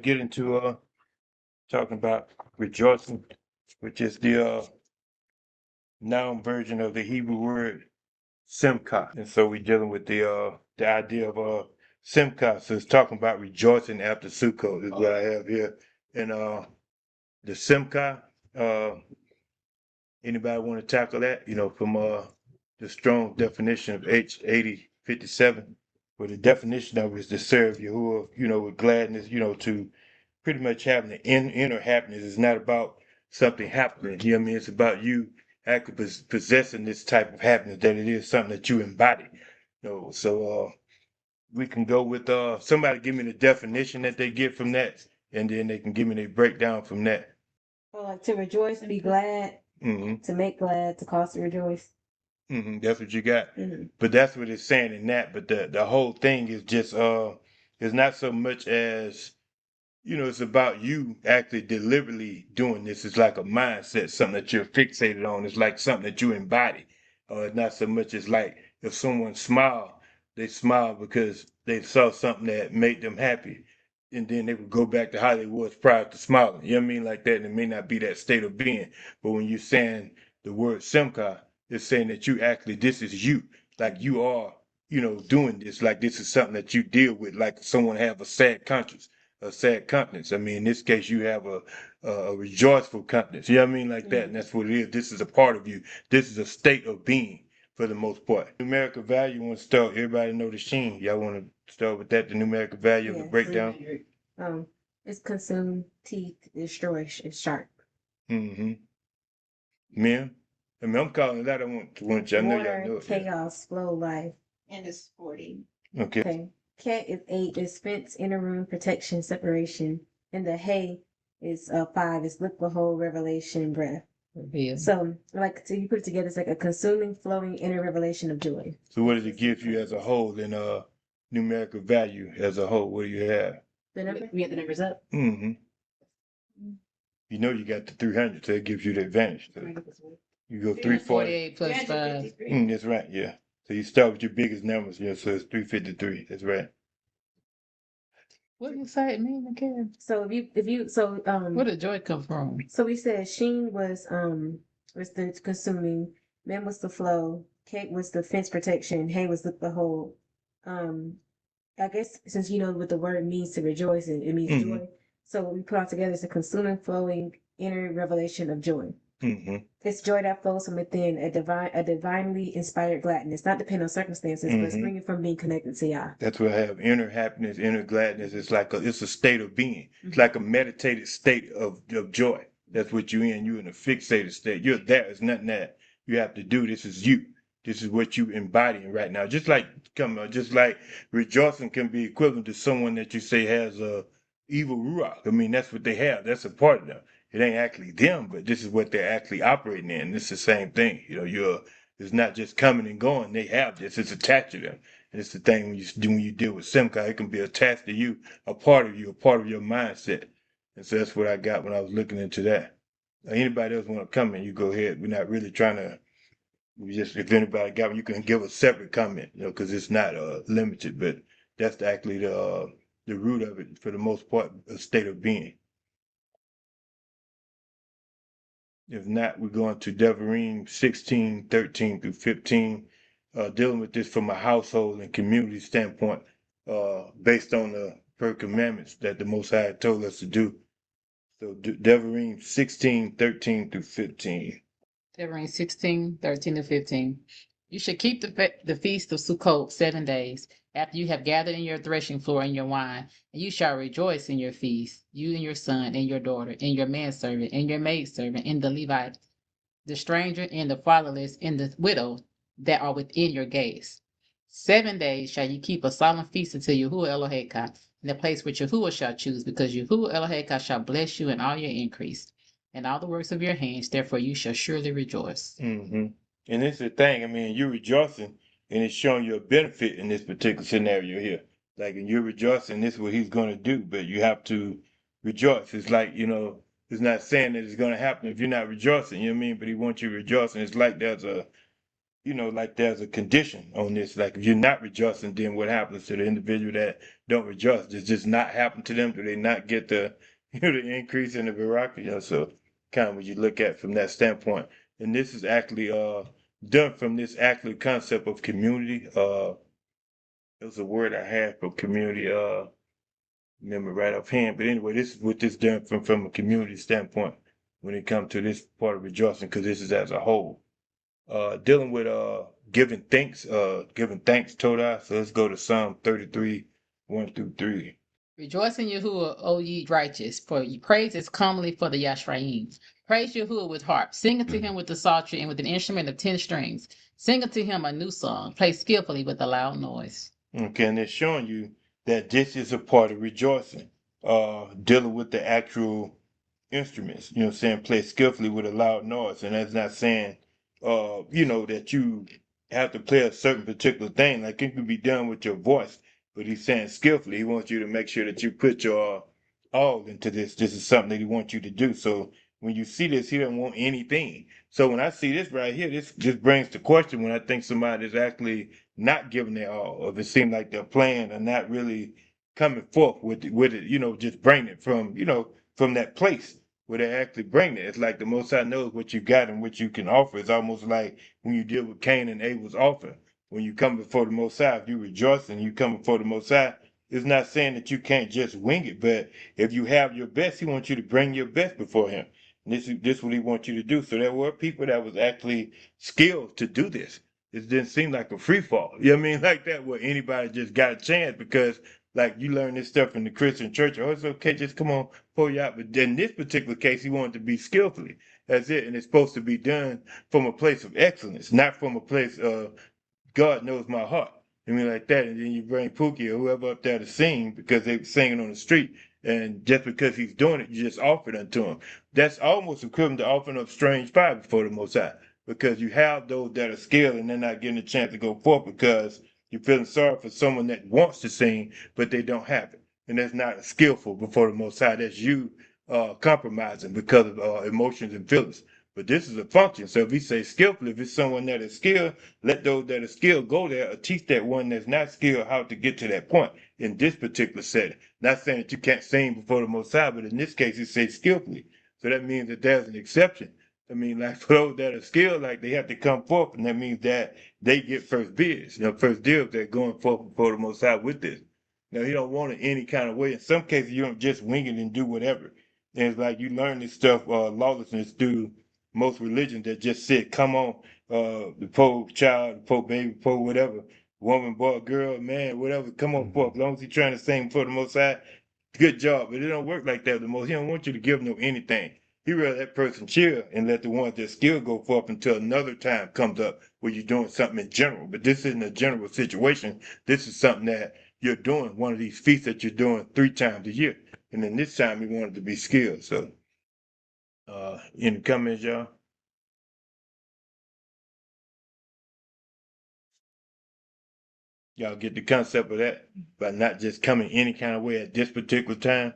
Get into talking about rejoicing, which is the noun version of the Hebrew word simcha. And so we're dealing with the idea of simcha. So it's talking about rejoicing after Sukkot is what I have here. And the simcha, uh anybody want to tackle that? From the strong definition of H8057, where the definition of it is to serve Yahuwah, with gladness, to pretty much having the inner happiness. It's not about something happening. You know what I mean? It's about you actually possessing this type of happiness, that it is something that you embody. So we can go with somebody give me the definition that they get from that, and then they can give me their breakdown from that. Or like to rejoice, be glad, Mm-hmm. to make glad, to cause to rejoice. Mm-hmm. That's what you got. Mm-hmm. But that's what it's saying in that. But the whole thing is just it's not so much as it's about you actually deliberately doing this. It's like a mindset, something that you're fixated on. It's like something that you embody. It's not so much as like if someone smile, they smile because they saw something that made them happy. And then they would go back to how they was prior to smiling. You know what I mean? Like that. And it may not be that state of being. But when you're saying the word simcha, it's saying that you actually, this is you. Like you are, doing this. Like this is something that you deal with. Like someone have a sad conscience, a sad countenance. I mean, in this case, you have a rejoiceful countenance. You know what I mean, like that, and that's what it is. This is a part of you. This is a state of being for the most part. Numerical value. Want to start? Everybody know the sheen. Y'all want to start with that? The numerical value of the breakdown. 300. It's consume, teeth, destroy, sharp. Mm-hmm. Men. I mean, I'm calling it out. I want you. I know y'all know Water, it. Yeah. chaos, flow, life. And it's sporty. Okay. Okay. Cat is 8, is fence, inner room, protection, separation. And the hay is 5, is look, behold, revelation, breath. Reveal. So you put it together, it's like a consuming, flowing inner revelation of joy. So what does it give you as a whole in numerical value as a whole? What do you have? The number? We get the numbers up. Mm-hmm. You got the 300, so it gives you the advantage. So you go 340. 48 plus 5. That's right, yeah. So you start with your biggest numbers, yeah, so it's 353. That's right. What do you say it mean again? So Where did joy come from? so we said Sheen was the consuming, Mem was the flow, Kate was the fence protection, Hay was the whole. I guess since you know what the word means to rejoice, it means Mhm. joy. So what we put all together is a consuming, flowing inner revelation of joy. Mm-hmm. It's joy that flows from within, a divinely inspired gladness, not depend on circumstances, but it's Mhm. bringing from being connected to Yah. That's what I have. Inner happiness, inner gladness. It's a state of being. It's Mhm. like a meditated state of joy. That's what you're in. You're in a fixated state. You're there. It's nothing that you have to do. This is you. This is what you embodying right now. Just like rejoicing can be equivalent to someone that you say has a evil ruach. I mean, that's what they have. That's a part of them. It ain't actually them, but this is what they're actually operating in. It's the same thing. It's not just coming and going. They have this. It's attached to them. And it's the thing when you deal with Simca, it can be attached to you, a part of you, a part of your mindset. And so that's what I got when I was looking into that. Now, anybody else want to comment, you go ahead. We're not really trying to. We just if anybody got one, you can give a separate comment, because it's not limited. But that's actually the root of it for the most part, a state of being. If not, we're going to Devarim 16, 13 through 15, dealing with this from a household and community standpoint, based on the commandments that the Most High told us to do. So Devarim 16, 13 through 15. Devarim 16, 13 to 15. You should keep the feast of Sukkot 7 days, after you have gathered in your threshing floor and your wine, and you shall rejoice in your feast, you and your son and your daughter, and your manservant and your maidservant, and the Levite, the stranger and the fatherless, and the widow that are within your gates. 7 days shall you keep a solemn feast unto Yahuwah Eloheka, in the place which Yahuwah shall choose, because Yahuwah Eloheka shall bless you in all your increase, and all the works of your hands, therefore you shall surely rejoice. Mm-hmm. And it's the thing, I mean, you're rejoicing, and it's showing you a benefit in this particular scenario here. Like, and you're rejoicing, this is what he's going to do, but you have to rejoice. It's like, it's not saying that it's going to happen if you're not rejoicing, you know what I mean? But he wants you rejoicing. It's like there's like there's a condition on this. Like if you're not rejoicing, then what happens to the individual that don't rejoice? Does this not happen to them? Do they not get the the increase in the bureaucracy? So kind of what you look at from that standpoint. And this is actually done from this actually concept of community. It was a word I had for community. Remember right offhand. But anyway, this is what this done from a community standpoint when it comes to this part of rejoicing, because this is as a whole. Dealing with giving thanks Todah. So let's go to Psalm 33, 1 through 3. Rejoice in Yahuwah, O ye righteous, for ye praise is comely for the Yashraim. Praise Yahuwah with harp, sing unto him with the psaltery and with an instrument of 10 strings. Sing unto him a new song, play skillfully with a loud noise. Okay, and it's showing you that this is a part of rejoicing. Dealing with the actual instruments, saying, play skillfully with a loud noise. And that's not saying, that you have to play a certain particular thing. Like it can be done with your voice, but he's saying skillfully. He wants you to make sure that you put your all into this. This is something that he wants you to do. So when you see this, he doesn't want anything. So when I see this right here, this just brings the question when I think somebody is actually not giving their all, or if it seems like they're playing and not really coming forth with it, just bringing it from that place where they actually bring it. It's like the Most High knows what you got and what you can offer. It's almost like when you deal with Cain and Abel's offer. When you come before the Most High, if you rejoice and you come before the Most High, it's not saying that you can't just wing it, but if you have your best, He wants you to bring your best before Him. And this is what He wants you to do. So there were people that was actually skilled to do this. It didn't seem like a free fall. You know what I mean? Like that, where anybody just got a chance because like you learn this stuff in the Christian church. Oh, it's okay, just come on, pull you out. But in this particular case, he wanted to be skillfully. That's it. And it's supposed to be done from a place of excellence, not from a place of God knows my heart. I mean, like that. And then you bring Pookie or whoever up there to sing because they were singing on the street. And just because he's doing it, you just offer it unto him. That's almost equivalent to offering up strange fire before the Most High. Because you have those that are skilled and they're not getting a chance to go forth because you're feeling sorry for someone that wants to sing, but they don't have it. And that's not skillful before the Most High. That's you compromising because of emotions and feelings. But this is a function. So if we say skillful, if it's someone that is skilled, let those that are skilled go there or teach that one that's not skilled how to get to that point in this particular setting. Not saying that you can't sing before the Most High, but in this case, it says skillfully. So that means that there's an exception. I mean, like for those that are skilled, like they have to come forth, and that means that they get first bids, first deals that going forth before the Most High with this. Now, he don't want it any kind of way. In some cases, you don't just wing it and do whatever. And it's like you learn this stuff, lawlessness through most religions that just said, come on, the poor child, the poor baby, poor whatever, woman, boy, girl, man, whatever, come on forth. As long as he's trying to sing for the Most High, good job. But it don't work like that. The Most, he don't want you to give no anything. He rather that person chill and let the ones that skill go forth until another time comes up where you're doing something in general. But this isn't a general situation. This is something that you're doing, one of these feasts that you're doing 3 times a year. And then this time he wanted to be skilled. So in the comments, y'all. Y'all get the concept of that by not just coming any kind of way at this particular time.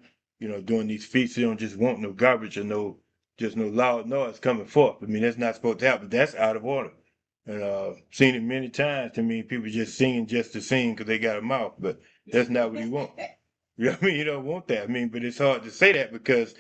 Doing these feasts, you don't just want no garbage or no loud noise coming forth. I mean, that's not supposed to happen. That's out of order. And seen it many times. To me, people just singing just to sing because they got a mouth, but that's not what you want. You know what I mean? You don't want that. I mean, but it's hard to say that because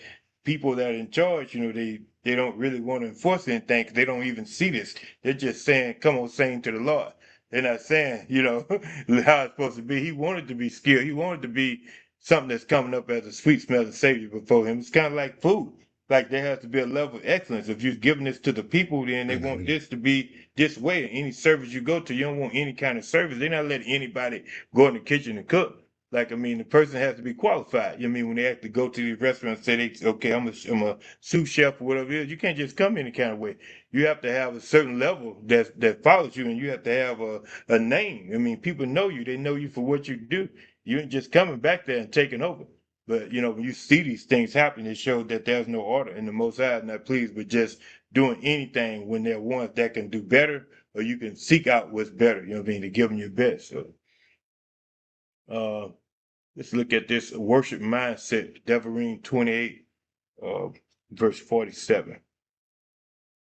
people that are in charge, they don't really want to enforce anything 'cause they don't even see this. They're just saying, come on, sing to the Lord. They're not saying, how it's supposed to be. He wanted to be skilled. He wanted to be something that's coming up as a sweet smell of savior before him. It's kind of like food. Like there has to be a level of excellence. If you're giving this to the people, then they want this to be this way. Any service you go to, you don't want any kind of service. They're not letting anybody go in the kitchen and cook. Like, I mean, the person has to be qualified. You know what I mean, when they have to go to these restaurants and say, okay, I'm a sous chef or whatever it is, you can't just come any kind of way. You have to have a certain level that follows you, and you have to have a name. I mean, people know you. They know you for what you do. You ain't just coming back there and taking over. But, when you see these things happen, it shows that there's no order, and the Most High is not pleased with just doing anything when there are ones that can do better, or you can seek out what's better, you know what I mean, to give them your best. So, uh, let's look at this worship mindset, Devarim 28, uh, verse 47.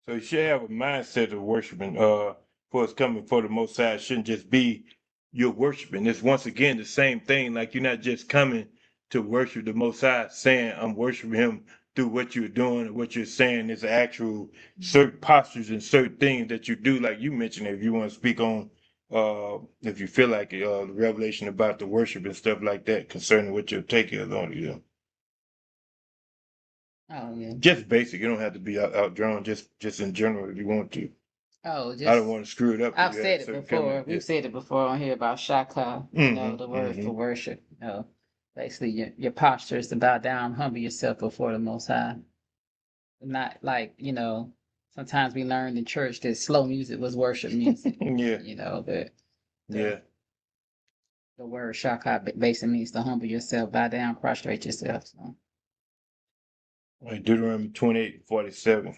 So you should have a mindset of worshiping. for us coming for the Most High shouldn't just be you're worshiping. It's once again the same thing. Like you're not just coming to worship the Most High, saying I'm worshiping Him through what you're doing or what you're saying. Is actual certain postures and certain things that you do, like you mentioned. If you want to speak on, if you feel like the revelation about the worship and stuff like that, concerning what your take is on it, Oh yeah. just basic. You don't have to be outdrawn. Just in general, if you want to. Oh, I don't just want to screw it up. If I've you had said it certain before. comment, yeah. We've said it before on here about shaka, Mm-hmm. the word Mm-hmm. for worship. Basically your posture is to bow down, humble yourself before the Most High. Not like, sometimes we learned in church that slow music was worship music, Yeah. but the Yeah. the word shaka basically means to humble yourself, bow down, prostrate yourself. So. Like Deuteronomy 28:47.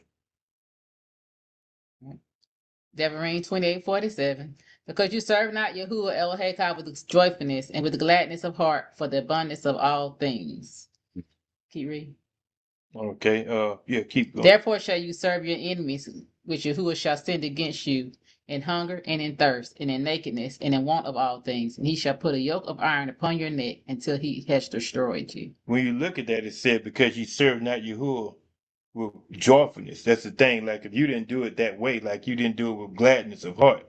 Devarim 28:47. Because you serve not Yahuwah Eloheka with joyfulness and with gladness of heart for the abundance of all things. Keep reading. Okay. Yeah. Keep going. Therefore shall you serve your enemies, which Yahuwah shall send against you in hunger and in thirst and in nakedness and in want of all things. And he shall put a yoke of iron upon your neck until he has destroyed you. When you look at that, it said because you serve not Yahuwah with joyfulness. That's the thing. Like if you didn't do it that way, like you didn't do it with gladness of heart,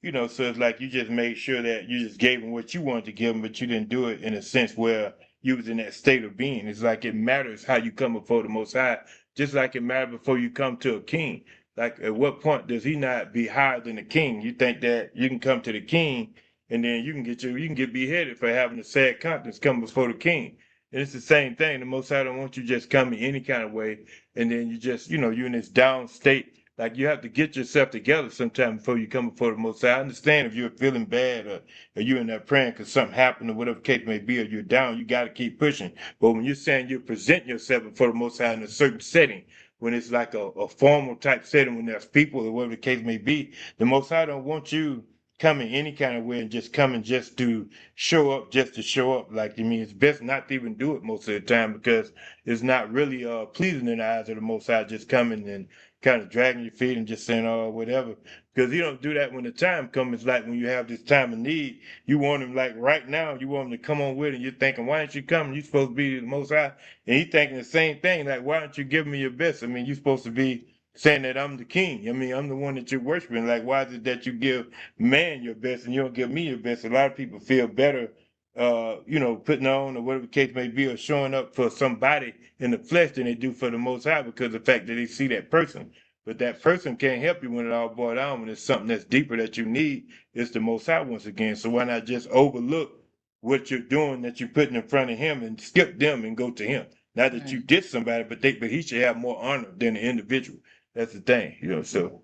so it's like you just made sure that you just gave him what you wanted to give him, but you didn't do it in a sense where you was in that state of being. It's like it matters how you come before the Most High, just like it matters before you come to a king. Like at what point does he not be higher than the king? You think that you can come to the king and then you can get beheaded for having a sad conscience coming before the king. And it's the same thing. The Most High don't want you just coming any kind of way, and then you just you're in this down state, like you have to get yourself together sometime before you come before the Most High. I understand if you're feeling bad or you're in there praying because something happened or whatever case may be, or you're down, you got to keep pushing. But when you're saying you present yourself before the Most High in a certain setting, when it's like a formal type setting, when there's people or whatever the case may be, the Most High don't want you coming any kind of way and just coming just to show up just to show up. Like, I mean, it's best not to even do it most of the time because it's not really pleasing in the eyes of the Most High just coming and kind of dragging your feet and just saying, oh, whatever. Because you don't do that when the time comes. It's like when you have this time of need, you want him like right now, you want him to come on with it. And you're thinking, why aren't you coming? You're supposed to be the Most High. And he's thinking the same thing, like, why aren't you giving me your best? I mean, you're supposed to be saying that I'm the king. I mean, I'm the one that you're worshiping. Like, why is it that you give man your best and you don't give me your best? A lot of people feel better putting on or whatever the case may be, or showing up for somebody in the flesh than they do for the Most High because of the fact that they see that person. But that person can't help you when it all boils down. When it's something that's deeper that you need, it's the Most High once again. So why not just overlook what you're doing that you're putting in front of Him and skip them and go to Him? Not that you Right. did somebody, but He should have more honor than the individual. That's the thing. So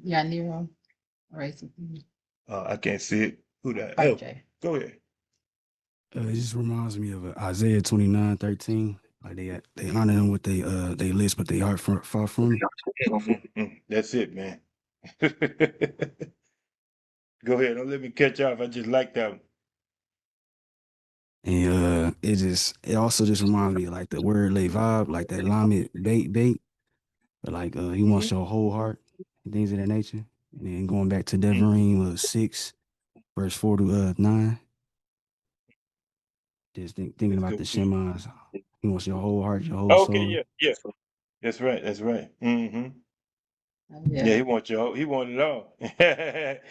Yeah, Nero. All right. I can't see it. Who that? Oh, RJ. go ahead. It just reminds me of Isaiah 29:13. Like they honor him with they lips, but they heart far from him. That's it, man. Go ahead. Don't let me catch off. I just like that one. And it also just reminds me of, like the word lay vibe, like that lamed bait. But like he Hmm. wants your whole heart and things of that nature. And then going back to Hmm. Devarim 6, verse 4 to 9. Just thinking Let's about go the to it. Shemans. He wants your whole heart, your whole Okay, soul. yeah, yeah. That's right. That's right. Oh, Yeah, yeah. he wants it all. He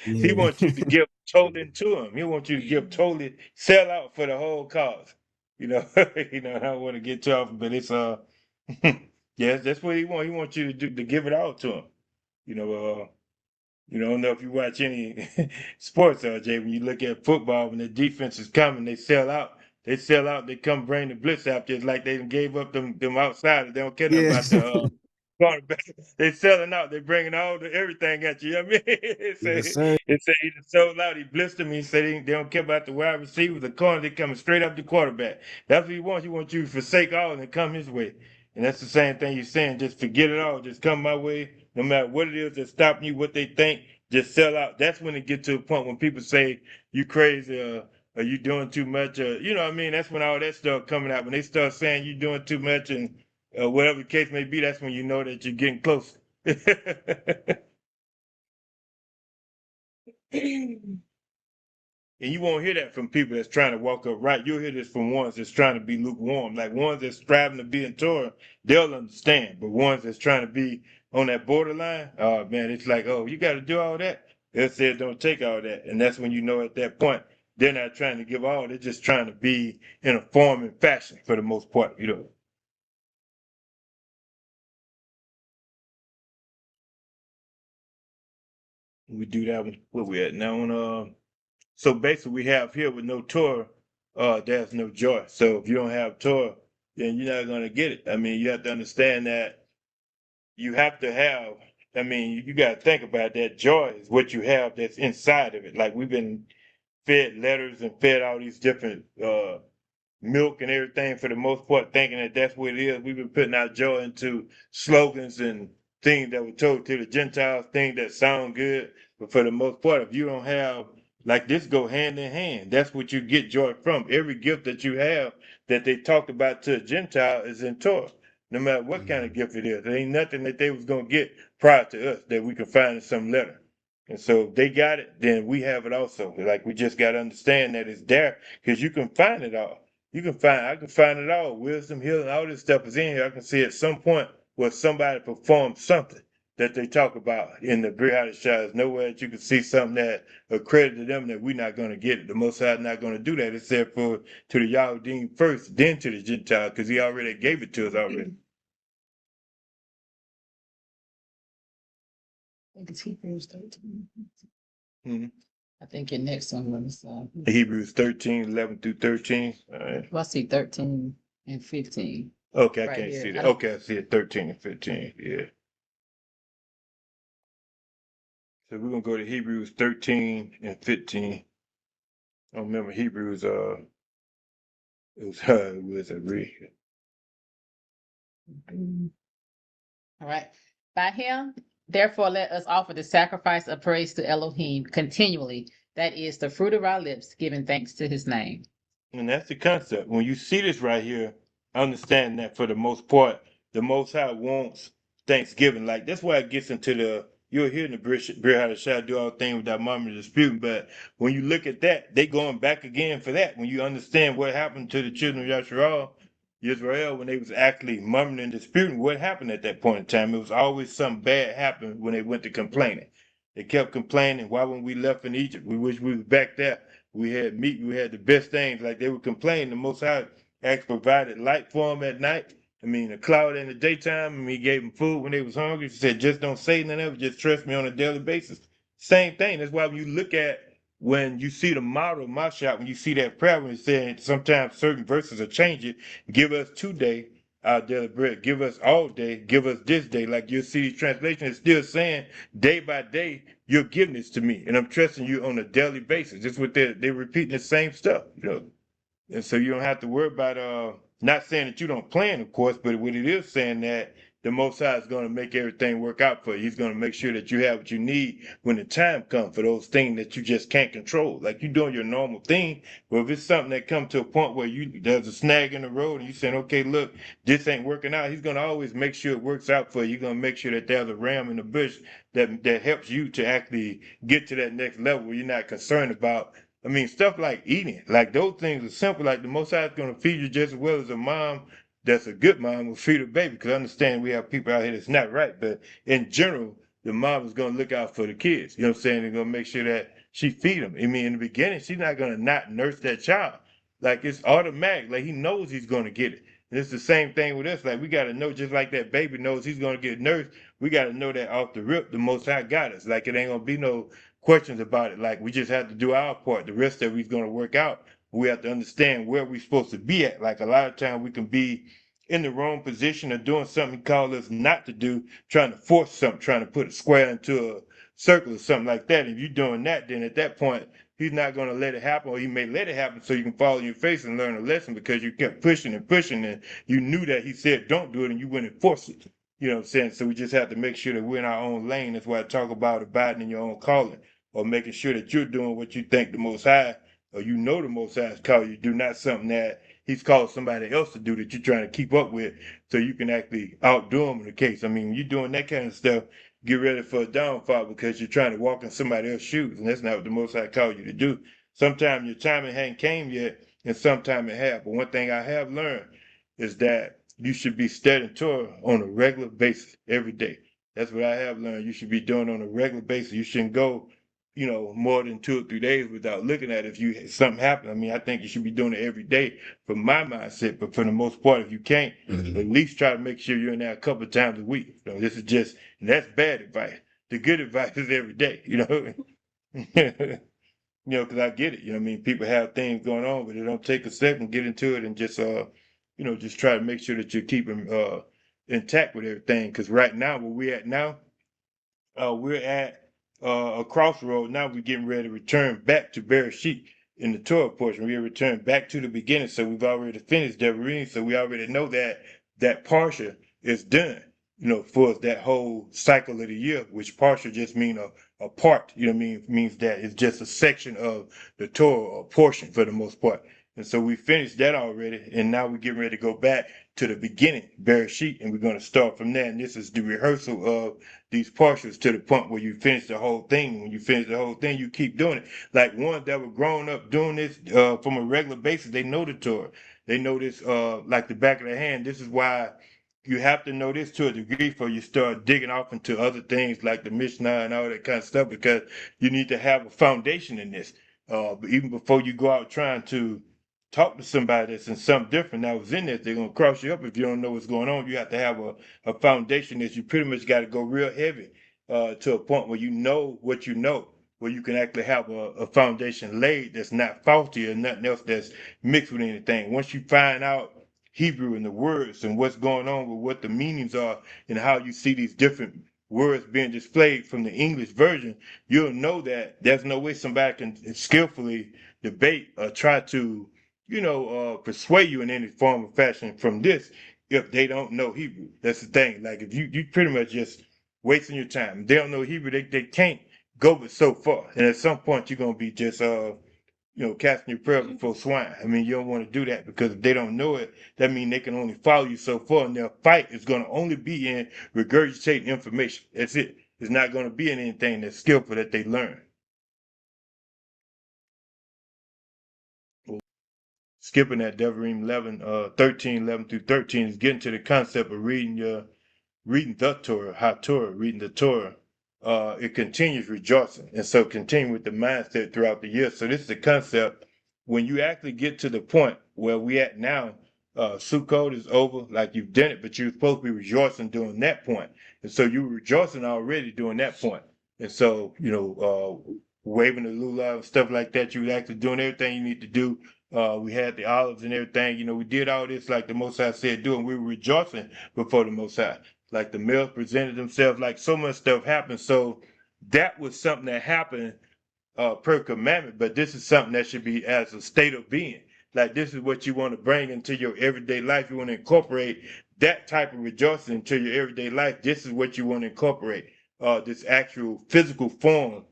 Yeah. wants you to give totally to him. He wants you to give totally, sell out for the whole cause. I don't want to get too off, but it's yes, that's what he wants. He wants you to do to give it all to him. You know, I don't know if you watch any sports, Jay. When you look at football, when the defense is coming, they sell out. They sell out. They come bring the blitz out just like they done gave up them outsiders. They don't care nothing Yeah. about the quarterback. They selling out. They bringing all the everything at you. You know what I mean, Yes, sir. it say he done sold out. He blitzed them. He said they don't care about the wide receivers, the corner. They coming straight up the quarterback. That's what he wants. He wants you to forsake all and come his way. And that's the same thing you're saying. Just forget it all. Just come my way, no matter what it is that's stopping you, what they think. Just sell out. That's when it get to a point when people say you crazy or you doing too much. You know what I mean? That's when all that stuff coming out. When they start saying you doing too much and whatever the case may be, that's when you know that you're getting close. And you won't hear that from people that's trying to walk upright. You'll hear this from ones that's trying to be lukewarm. Like ones that's striving to be in Torah, they'll understand. But ones that's trying to be on that borderline, oh man, it's like, oh, you got to do all that. They'll say it don't take all that. And that's when you know at that point, they're not trying to give all. They're just trying to be in a form and fashion for the most part, you know. We do that one. Where we at now? So basically, we have here with no Torah, there's no joy. So if you don't have Torah, then you're not going to get it. I mean, you have to understand that you have to have. I mean, you got to think about that. Joy is what you have that's inside of it. Like we've been fed letters and fed all these different milk and everything for the most part, thinking that that's what it is. We've been putting our joy into slogans and things that were told to the Gentiles, things that sound good. But for the most part, if you don't have, like this go hand in hand, that's what you get joy from. Every gift that you have that they talked about to a Gentile is in Torah. No matter what kind of gift it is, there ain't nothing that they was gonna get prior to us that we could find in some letter. And so if they got it, then we have it also. Like we just got to understand that it's there because you can find it all. I can find it all. Wisdom, healing, all this stuff is in here. I can see at some point where somebody performed something that they talk about in the Brit Hadashah. There's nowhere that you can see something that accredited them that we're not going to get it. The Most High is not going to do that except for to the Yahudim first, then to the Gentile, because he already gave it to us already. I think it's Hebrews 13. Mhm. I think your next one was Hebrews 13, 11 through 13. All right. well, I see 13 and 15. Okay, I Right can't here. see I that. don't- Okay, I see it 13 and 15. Yeah. So we're gonna go to Hebrews 13 and 15. I don't remember Hebrews it was a read. All right. By him, therefore, let us offer the sacrifice of praise to Elohim continually. That is the fruit of our lips, giving thanks to his name. And that's the concept. When you see this right here, understand that for the most part, the Most High wants Thanksgiving. Like that's why it gets into the you'll hear in the Brit Hadashah do all things without murmuring or disputing. But when you look at that, they going back again for that. When you understand what happened to the children of Yasharal, Israel, when they was actually murmuring and disputing, what happened at that point in time? It was always something bad happened when they went to complaining. They kept complaining, why when we left in Egypt? We wish we was back there. We had meat, we had the best things. Like they would complain. The Most High actually provided light for them at night. I mean, a cloud in the daytime. I mean, he gave them food when they was hungry. He said, just don't say nothing else. Just trust me on a daily basis. Same thing. That's why when you look at when you see the model of my shop, when you see that prayer, when it's saying sometimes certain verses are changing, give us today our daily bread, give us all day, give us this day. Like you'll see the translation is still saying day by day, you're giving this to me, and I'm trusting you on a daily basis. That's what they're repeating the same stuff, you know. And so you don't have to worry about not saying that you don't plan, of course, but what it is saying that the Most High is going to make everything work out for you. He's going to make sure that you have what you need when the time comes for those things that you just can't control. Like you're doing your normal thing, but if it's something that comes to a point where there's a snag in the road and you saying, okay, look, this ain't working out, he's going to always make sure it works out for you. You're going to make sure that there's a ram in the bush that helps you to actually get to that next level where you're not concerned about. I mean, stuff like eating, like those things are simple. Like the Most High is going to feed you just as well as a mom that's a good mom will feed her baby. Because I understand we have people out here that's not right, but in general, the mom is going to look out for the kids. You know what I'm saying? They're going to make sure that she feed them. I mean, in the beginning, she's not going to not nurse that child. Like it's automatic. Like he knows he's going to get it. And it's the same thing with us. Like we got to know, just like that baby knows he's going to get nursed. We got to know that off the rip, the Most High got us. Like it ain't going to be no questions about it. Like we just have to do our part. The rest of it's going to work out. We have to understand where we're supposed to be at. Like a lot of times we can be in the wrong position or doing something he called us not to do, trying to force something, trying to put a square into a circle or something like that. If you're doing that, then at that point, he's not going to let it happen, or he may let it happen so you can fall in your face and learn a lesson because you kept pushing and pushing and you knew that he said don't do it and you went and forced it. You know what I'm saying? So we just have to make sure that we're in our own lane. That's why I talk about abiding in your own calling or making sure that you're doing what you think the Most High or you know the Most High has called you to do, not something that He's called somebody else to do that you're trying to keep up with so you can actually outdo him in the case. I mean, when you're doing that kind of stuff, get ready for a downfall because you're trying to walk in somebody else's shoes, and that's not what the Most High called you to do. Sometimes your timing hadn't came yet, and sometimes it have. But one thing I have learned is that you should be studying Torah on a regular basis every day. That's what I have learned. You should be doing on a regular basis. You shouldn't go, more than 2 or 3 days without looking at it. If you something happen, I mean, I think you should be doing it every day from my mindset. But for the most part, if you can't, at least try to make sure you're in there a couple of times a week. This is just, and that's bad advice. The good advice is every day. Because I get it. I mean, people have things going on, but it don't take a second, get into it, and just try to make sure that you're keeping intact with everything. Because right now, where we're at now, we're at a crossroad. Now we're getting ready to return back to Bereshit in the Torah portion. We return back to the beginning. So we've already finished Devarim. So we already know that Parsha is done. For that whole cycle of the year, which Parsha just mean a part. Means that it's just a section of the Torah, a portion for the most part. And so we finished that already, and now we're getting ready to go back to the beginning, Bereshit, and we're going to start from there. And this is the rehearsal of these partials to the point where you finish the whole thing. When you finish the whole thing, you keep doing it. Like ones that were growing up doing this from a regular basis, they know the Torah. They know this like the back of their hand. This is why you have to know this to a degree before you start digging off into other things like the Mishnah and all that kind of stuff, because you need to have a foundation in this. But even before you go out trying to talk to somebody that's in something different that was in this, they're going to cross you up if you don't know what's going on. You have to have a foundation that you pretty much got to go real heavy to a point where you know what you know, where you can actually have a foundation laid that's not faulty or nothing else that's mixed with anything. Once you find out Hebrew and the words and what's going on with what the meanings are and how you see these different words being displayed from the English version, you'll know that there's no way somebody can skillfully debate or try to persuade you in any form or fashion from this if they don't know Hebrew. That's the thing. Like if you pretty much just wasting your time. If they don't know Hebrew, they can't go but so far. And at some point you're gonna be just casting your prayer before swine. I mean, you don't want to do that, because if they don't know it, that means they can only follow you so far, and their fight is going to only be in regurgitating information. That's it. It's not going to be in anything that's skillful that they learn. Skipping that Devarim 13, 11 through 13 is getting to the concept of reading the Torah, HaTorah, reading the Torah. It continues rejoicing. And so continue with the mindset throughout the year. So this is the concept. When you actually get to the point where we at now, Sukkot is over, like you've done it, but you're supposed to be rejoicing during that point. And so you were rejoicing already during that point. And so, waving the lulav and stuff like that, you were actually doing everything you need to do. We had the olives and everything. We did all this like the Most High said do, and we were rejoicing before the Most High. Like the meals presented themselves, like so much stuff happened. So that was something that happened per commandment, but this is something that should be as a state of being. Like this is what you want to bring into your everyday life. You want to incorporate that type of rejoicing into your everyday life. This is what you want to incorporate, this actual physical form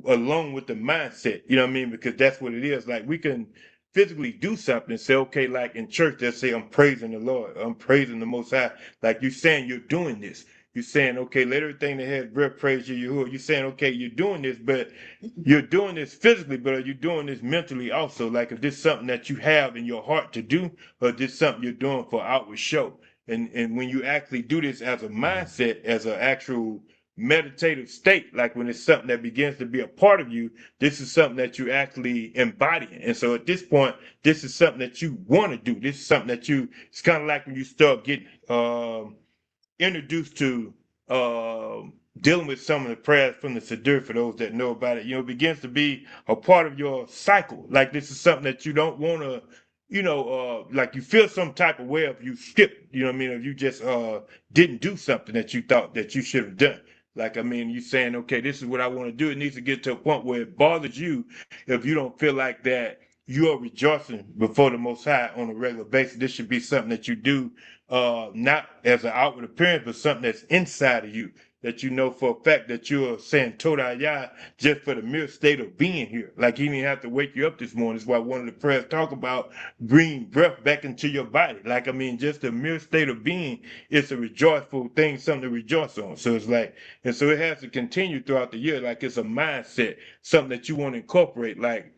along with the mindset. You know what I mean? Because that's what it is. Like we can physically do something and say, okay, like in church, they'll say, I'm praising the Lord. I'm praising the Most High. Like you're saying you're doing this. You're saying, okay, let everything that has breath praise you, Yahuwah. You're saying, okay, you're doing this, but you're doing this physically, but are you doing this mentally also? Like if this is something that you have in your heart to do, or this is something you're doing for outward show. And when you actually do this as a mindset, as an actual meditative state, like when it's something that begins to be a part of you, this is something that you actually embody. And so at this point, this is something that you want to do. This is something that it's kind of like when you start getting introduced to dealing with some of the prayers from the Siddur, for those that know about it, it begins to be a part of your cycle. Like this is something that you don't want to, like you feel some type of way if you skip, if you just didn't do something that you thought that you should have done. Like, I mean, you saying, okay, this is what I want to do. It needs to get to a point where it bothers you if you don't feel like that you are rejoicing before the Most High on a regular basis. This should be something that you do, not as an outward appearance, but something that's inside of you. that you know for a fact that you're saying Todayah just for the mere state of being here. Like he didn't have to wake you up this morning. That's why one of the prayers talk about bringing breath back into your body. Like, I mean, just the mere state of being is a rejoiceful thing, something to rejoice on. So it's like, and so it has to continue throughout the year. Like it's a mindset, something that you want to incorporate. Like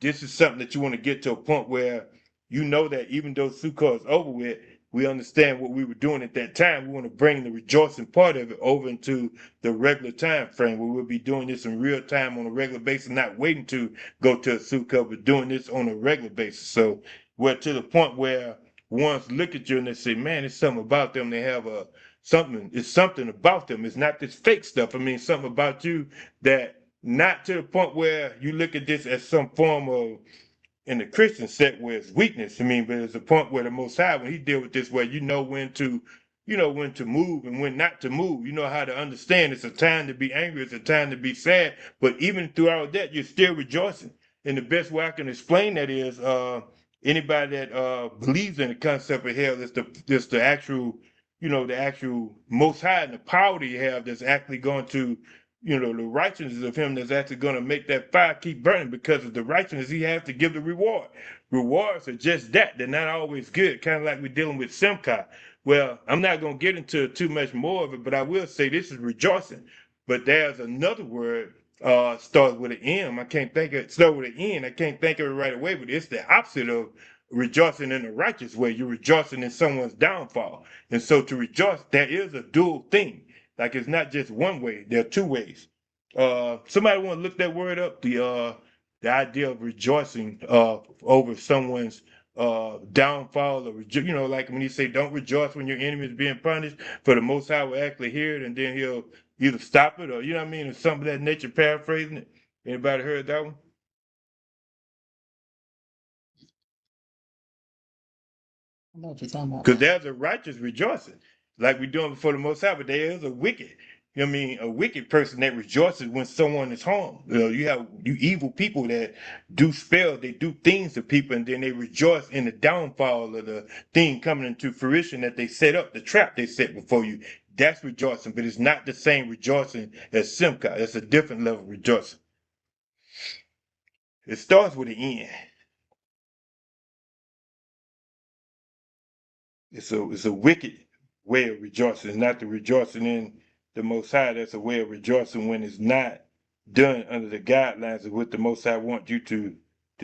this is something that you want to get to a point where you know that even though Sukkot is over with, we understand what we were doing at that time. We want to bring the rejoicing part of it over into the regular time frame where we'll be doing this in real time on a regular basis, not waiting to go to a Sukkot, but doing this on a regular basis. So we're to the point where ones look at you and they say, man, it's something about them. They have a something, it's something about them. It's not this fake stuff. I mean, something about you that not to the point where you look at this as some form of in the Christian set where it's weakness. I mean, but it's a point where the Most High, when He deal with this, where you know when to move and when not to move. You know how to understand. It's a time to be angry. It's a time to be sad. But even throughout that, you're still rejoicing. And the best way I can explain that is anybody that believes in the concept of hell is the actual, the actual Most High and the power that you have that's actually going to the righteousness of him that's actually going to make that fire keep burning because of the righteousness he has to give the reward. Rewards are just that. They're not always good, kind of like we're dealing with Simcha. Well, I'm not going to get into too much more of it, but I will say this is rejoicing. But there's another word starts with an M. I can't think of it. Start with an N. I can't think of it right away, but it's the opposite of rejoicing in the righteous way. You're rejoicing in someone's downfall. And so to rejoice, there is a dual thing. Like it's not just one way. There are two ways. Somebody want to look that word up? The idea of rejoicing over someone's downfall, or like when you say don't rejoice when your enemy is being punished, for the Most High will actually hear it, and then He'll either stop it or you know what I mean, or something of that nature. Paraphrasing it. Anybody heard that one? I know what you're talking about Because now. there's a righteous rejoicing, like we're doing before the Most High, but there is a wicked. You know what I mean, a wicked person that rejoices when someone is harmed. You have you evil people that do spells, they do things to people, and then they rejoice in the downfall of the thing coming into fruition that they set up, the trap they set before you. That's rejoicing, but it's not the same rejoicing as Simcha. It's a different level of rejoicing. It starts with an N. It's a wicked way of rejoicing. It's not the rejoicing in the Most High. That's a way of rejoicing when it's not done under the guidelines of what the Most High wants you to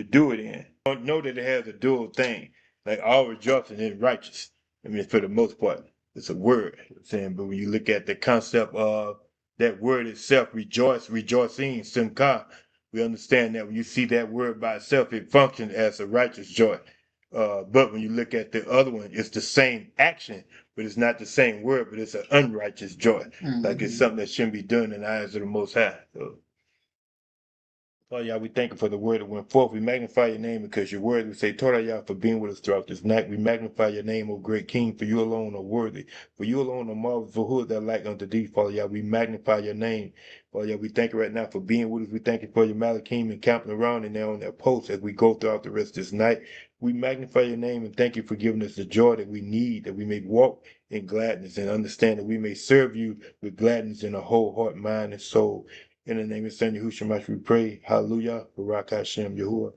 do it in. Don't know that it has a dual thing. Like all rejoicing is righteous. I mean, for the most part, it's a word. You know what I'm saying, but when you look at the concept of that word itself, rejoice, rejoicing, simcha, we understand that when you see that word by itself, it functions as a righteous joy. But when you look at the other one, it's the same action, but it's not the same word, but it's an unrighteous joy. Like it's something that shouldn't be done in the eyes of the Most High. So, Lord, y'all, we thank you for the word that went forth. We magnify your name because your word. We say, Torah, y'all, for being with us throughout this night. We magnify your name, O great King, for you alone are worthy. For you alone are marvelous. For who is that like unto thee, Father, y'all? We magnify your name. Father, y'all, we thank you right now for being with us. We thank you for your Malachim and camping around and there on their posts as we go throughout the rest of this night. We magnify your name and thank you for giving us the joy that we need, that we may walk in gladness and understand that we may serve you with gladness in a whole heart, mind, and soul. In the name of Son Yahushua, we pray. Hallelujah. Barak Hashem Yahuwah.